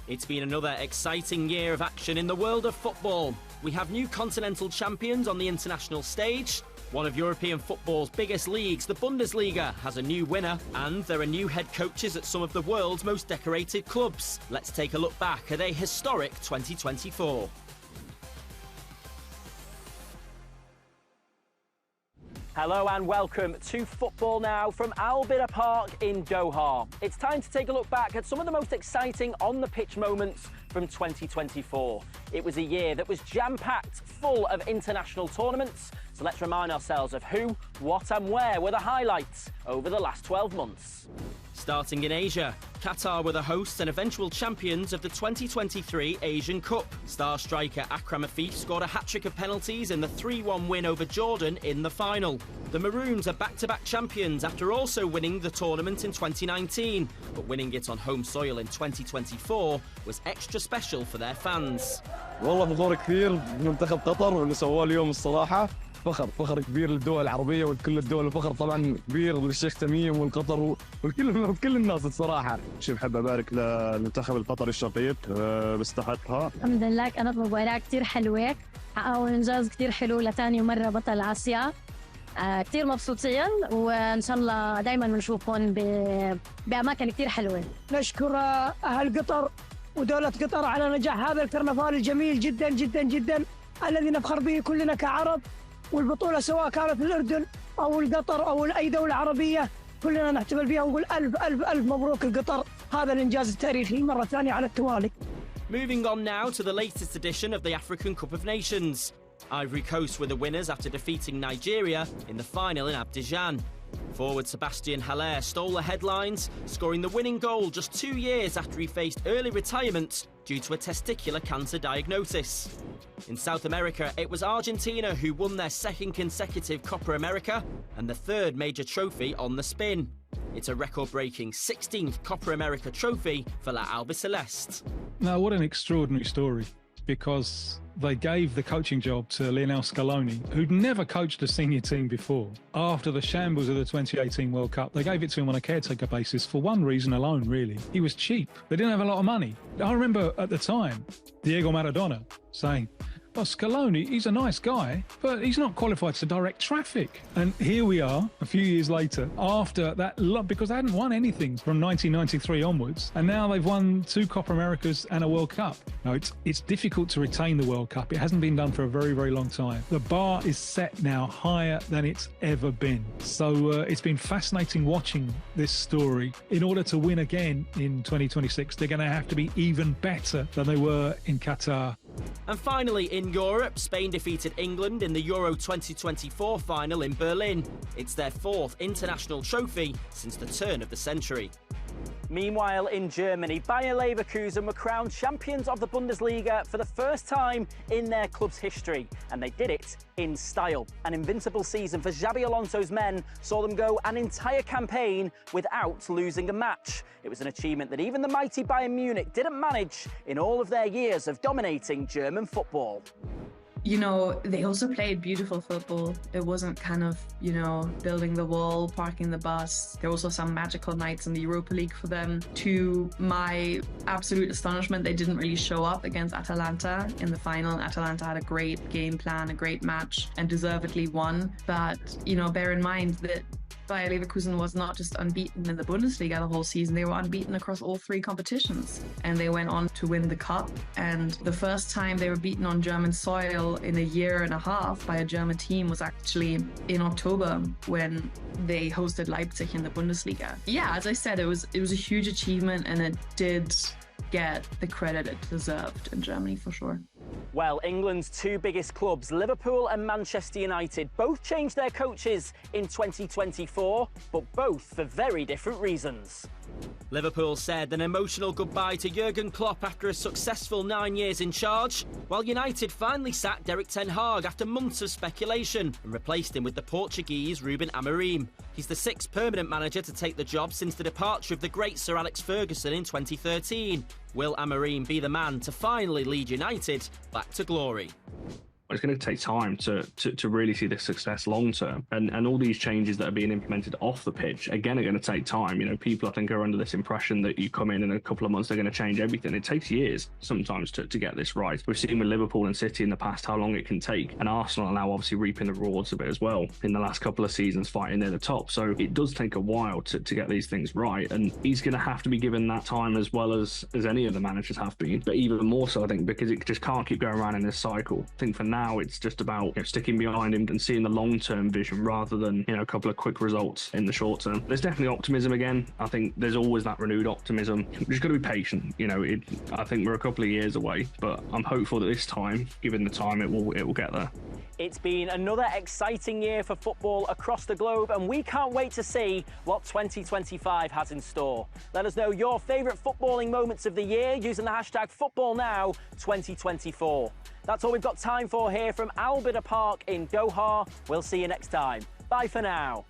It's been another exciting year of action in the world of football. We have new continental champions on the international stage. One of European football's biggest leagues, the Bundesliga, has a new winner, and there are new head coaches at some of the world's most decorated clubs. Let's take a look back at a historic 2024. Hello and welcome to Football Now from Al Bidder Park in Doha. It's time to take a look back at some of the most exciting on-the-pitch moments from 2024. It was a year that was jam-packed, full of international tournaments. So let's remind ourselves of who, what and where were the highlights over the last 12 months. Starting in Asia, Qatar were the hosts and eventual champions of the 2023 Asian Cup. Star striker Akram Afif scored a hat-trick of penalties in the 3-1 win over Jordan in the final. The Maroons are back-to-back champions after also winning the tournament in 2019, but winning it on home soil in 2024 was extra special for their fans. والله فخور كثير بمنتخب قطر واللي سواه اليوم الصراحة فخر كبير للدول العربية ولكل الدول الفخر طبعا كبير للشيخ تميم والقطر وكل الناس الصراحة. شو بحب أبارك للمنتخب القطري الشقيق بيستحقها. الحمد لله كانت مباراة كتير حلوة حققوا إنجاز كتير حلو لتاني مرة بطل آسيا. كتير مبسوطين وإن شاء الله دايما بنشوفهم بأماكن كتير حلوة. نشكر أهل قطر ودولة قطر على نجاح هذا الكرنفال الجميل جدا جدا جدا الذي نفخر به كلنا كعرب، والبطولة سواء كانت في الأردن أو القطر أو أي دولة عربية كلنا نحتفل بها ونقول ألف ألف ألف مبروك القطر هذا الإنجاز التاريخي مرة ثانية على التوالي. Moving on now to the latest edition of the African Cup of Nations. Ivory Coast were the winners after defeating Nigeria in the final in Abidjan. Forward Sebastian Haller stole the headlines, scoring the winning goal just 2 years after he faced early retirement due to a testicular cancer diagnosis. In South America, it was Argentina who won their second consecutive Copa America and the third major trophy on the spin. It's a record-breaking 16th Copa America trophy for La Albiceleste. Now, what an extraordinary story, because they gave the coaching job to Lionel Scaloni, who'd never coached a senior team before. After the shambles of the 2018 World Cup, they gave it to him on a caretaker basis for one reason alone, really. He was cheap. They didn't have a lot of money. I remember at the time, Diego Maradona saying, "Well, Scaloni, he's a nice guy, but he's not qualified to direct traffic." And here we are, a few years later, after that, because they hadn't won anything from 1993 onwards, and now they've won 2 Copa Americas and a World Cup. Now, it's difficult to retain the World Cup. It hasn't been done for a very, very long time. The bar is set now higher than it's ever been. So it's been fascinating watching this story. In order to win again in 2026, they're going to have to be even better than they were in Qatar. And finally, in Europe, Spain defeated England in the Euro 2024 final in Berlin. It's their 4th international trophy since the turn of the century. Meanwhile, in Germany, Bayer Leverkusen were crowned champions of the Bundesliga for the first time in their club's history, and they did it in style. An invincible season for Xabi Alonso's men saw them go an entire campaign without losing a match. It was an achievement that even the mighty Bayern Munich didn't manage in all of their years of dominating German football. You know, they also played beautiful football. It wasn't kind of, building the wall, parking the bus. There were also some magical nights in the Europa League for them. To my absolute astonishment, they didn't really show up against Atalanta in the final. Atalanta had a great game plan, a great match, and deservedly won. But, bear in mind that Bayer Leverkusen was not just unbeaten in the Bundesliga the whole season, they were unbeaten across all 3 competitions. And they went on to win the cup. And the first time they were beaten on German soil in a year and a half by a German team was actually in October when they hosted Leipzig in the Bundesliga. Yeah, as I said, it was a huge achievement, and it did get the credit it deserved in Germany for sure. Well, England's 2 biggest clubs, Liverpool and Manchester United, both changed their coaches in 2024, but both for very different reasons. Liverpool said an emotional goodbye to Jurgen Klopp after a successful 9 years in charge, while United finally sacked Erik ten Hag after months of speculation and replaced him with the Portuguese Ruben Amorim. He's the 6th permanent manager to take the job since the departure of the great Sir Alex Ferguson in 2013. Will Amorim be the man to finally lead United back to glory? It's going to take time to really see this success long term. And all these changes that are being implemented off the pitch, again, are going to take time. You know, people I think are under this impression that you come in a couple of months, they're going to change everything. It takes years sometimes to get this right. We've seen with Liverpool and City in the past how long it can take. And Arsenal are now obviously reaping the rewards of it as well in the last couple of seasons, fighting near the top. So it does take a while to get these things right. And he's going to have to be given that time as well as any of the managers have been. But even more so, I think, because it just can't keep going around in this cycle. I think for now, it's just about sticking behind him and seeing the long-term vision rather than, a couple of quick results in the short term. There's definitely optimism again. I think there's always that renewed optimism. We've just got to be patient. I think we're a couple of years away, but I'm hopeful that this time, given the time, it will get there. It's been another exciting year for football across the globe, and we can't wait to see what 2025 has in store. Let us know your favourite footballing moments of the year using the hashtag FootballNow2024. That's all we've got time for here from Al Bidder Park in Doha. We'll see you next time. Bye for now.